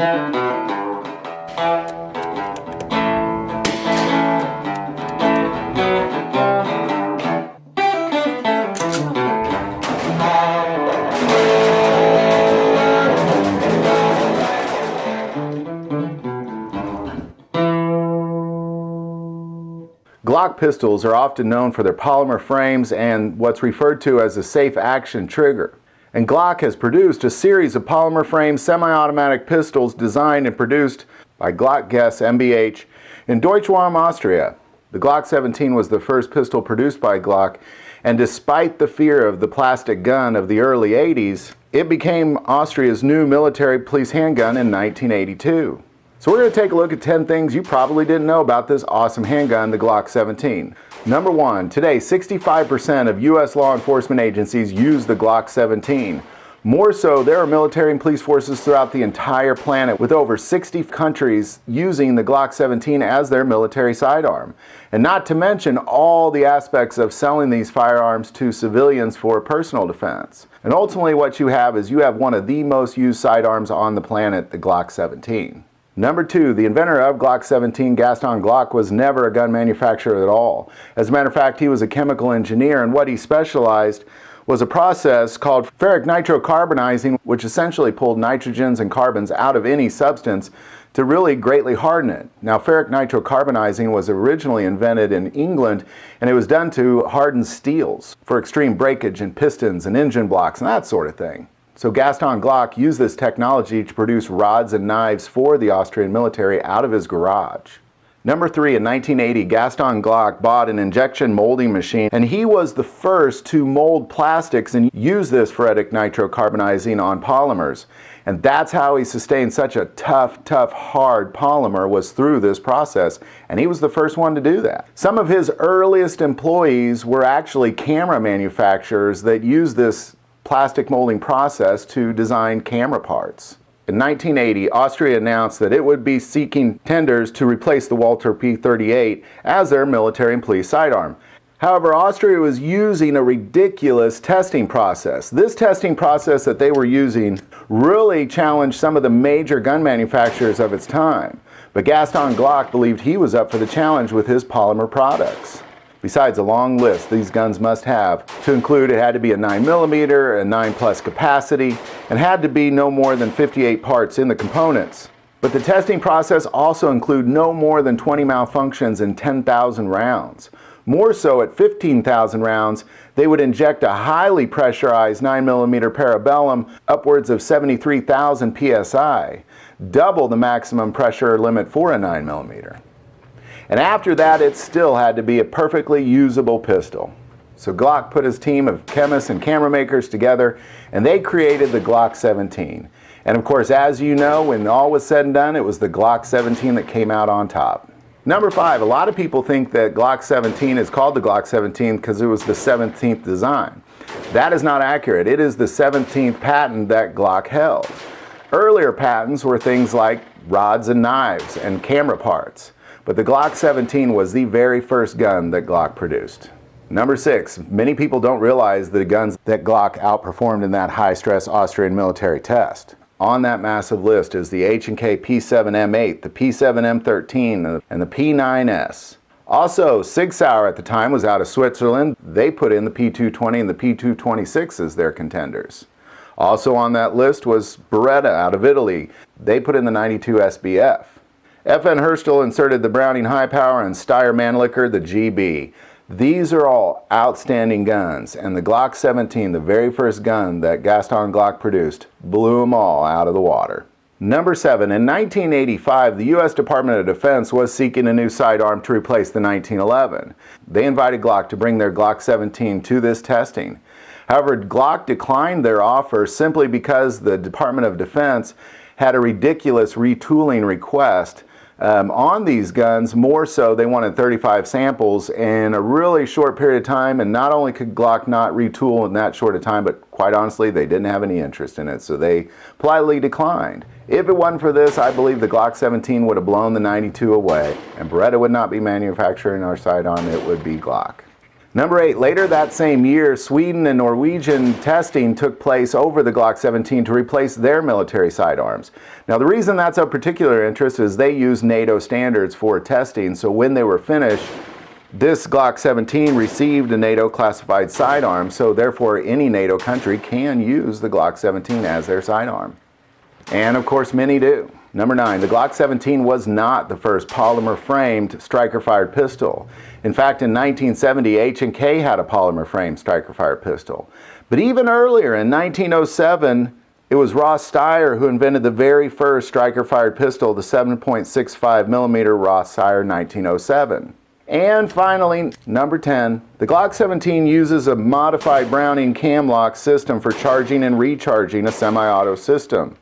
Glock pistols are often known for their polymer frames and what's referred to as a safe action trigger. And Glock has produced a series of polymer frame semi-automatic pistols designed and produced by Glock GmbH in Deutschwarm, Austria. The Glock 17 was the first pistol produced by Glock, and despite the fear of the plastic gun of the early 80s, it became Austria's new military police handgun in 1982. So we're going to take a look at 10 things you probably didn't know about this awesome handgun, the Glock 17. Number 1, today 65% of U.S. law enforcement agencies use the Glock 17. More so, there are military and police forces throughout the entire planet, with over 60 countries using the Glock 17 as their military sidearm. And not to mention all the aspects of selling these firearms to civilians for personal defense. And ultimately what you have is you have one of the most used sidearms on the planet, the Glock 17. Number 2, the inventor of Glock 17, Gaston Glock, was never a gun manufacturer at all. As a matter of fact, he was a chemical engineer, and what he specialized was a process called ferric nitrocarbonizing, which essentially pulled nitrogens and carbons out of any substance to really greatly harden it. Now, ferric nitrocarbonizing was originally invented in England, and it was done to harden steels for extreme breakage in pistons and engine blocks and that sort of thing. So Gaston Glock used this technology to produce rods and knives for the Austrian military out of his garage. Number 3, in 1980, Gaston Glock bought an injection molding machine, and he was the first to mold plastics and use this ferric nitrocarbonizing on polymers. And that's how he sustained such a tough, hard polymer, was through this process, and he was the first one to do that. Some of his earliest employees were actually camera manufacturers that used this plastic molding process to design camera parts. In 1980, Austria announced that it would be seeking tenders to replace the Walther P38 as their military and police sidearm. However, Austria was using a ridiculous testing process. This testing process that they were using really challenged some of the major gun manufacturers of its time. But Gaston Glock believed he was up for the challenge with his polymer products. Besides a long list these guns must have, to include it had to be a 9mm, a 9+ capacity, and had to be no more than 58 parts in the components. But the testing process also included no more than 20 malfunctions in 10,000 rounds. More so, at 15,000 rounds, they would inject a highly pressurized 9mm parabellum upwards of 73,000 psi, double the maximum pressure limit for a 9mm. And after that, it still had to be a perfectly usable pistol. So Glock put his team of chemists and camera makers together, and they created the Glock 17. And of course, as you know, when all was said and done, it was the Glock 17 that came out on top. Number 5, a lot of people think that Glock 17 is called the Glock 17 because it was the 17th design. That is not accurate. It is the 17th patent that Glock held. Earlier patents were things like rods and knives and camera parts. But the Glock 17 was the very first gun that Glock produced. Number 6, many people don't realize the guns that Glock outperformed in that high-stress Austrian military test. On that massive list is the H&K P7M8, the P7M13, and the P9S. Also, Sig Sauer at the time was out of Switzerland. They put in the P220 and the P226 as their contenders. Also on that list was Beretta out of Italy. They put in the 92 SBF. FN Herstal inserted the Browning High Power, and Steyr Mannlicher the GB. These are all outstanding guns, and the Glock 17, the very first gun that Gaston Glock produced, blew them all out of the water. Number 7, in 1985, the U.S. Department of Defense was seeking a new sidearm to replace the 1911. They invited Glock to bring their Glock 17 to this testing. However, Glock declined their offer simply because the Department of Defense had a ridiculous retooling request on these guns. More so, they wanted 35 samples in a really short period of time, and not only could Glock not retool in that short a time, but quite honestly, they didn't have any interest in it, so they politely declined. If it wasn't for this, I believe the Glock 17 would have blown the 92 away, and Beretta would not be manufacturing our sidearm, it would be Glock. Number 8, later that same year, Sweden and Norwegian testing took place over the Glock 17 to replace their military sidearms. Now the reason that's of particular interest is they use NATO standards for testing, so when they were finished, this Glock 17 received a NATO classified sidearm, so therefore any NATO country can use the Glock 17 as their sidearm. And of course many do. Number 9, the Glock 17 was not the first polymer-framed striker-fired pistol. In fact, in 1970, H&K had a polymer-framed striker-fired pistol. But even earlier, in 1907, it was Ross Steyr who invented the very first striker-fired pistol, the 7.65mm Ross Steyr 1907. And finally, number 10, the Glock 17 uses a modified Browning cam-lock system for charging and recharging a semi-auto system,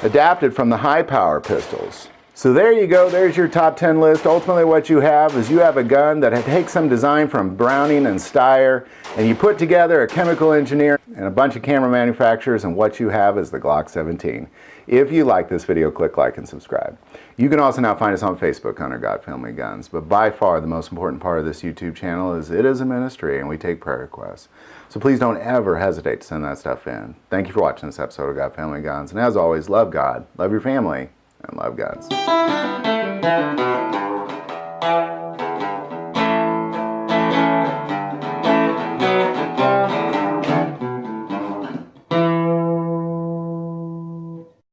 adapted from the high-power pistols. So there you go, there's your top 10 list. Ultimately what you have is you have a gun that takes some design from Browning and Steyr, and you put together a chemical engineer and a bunch of camera manufacturers, and what you have is the Glock 17. If you like this video, click like and subscribe. You can also now find us on Facebook under God Family Guns, but by far the most important part of this YouTube channel is it is a ministry and we take prayer requests. So please don't ever hesitate to send that stuff in. Thank you for watching this episode of God Family Guns, and as always, love God, love your family, and love guns.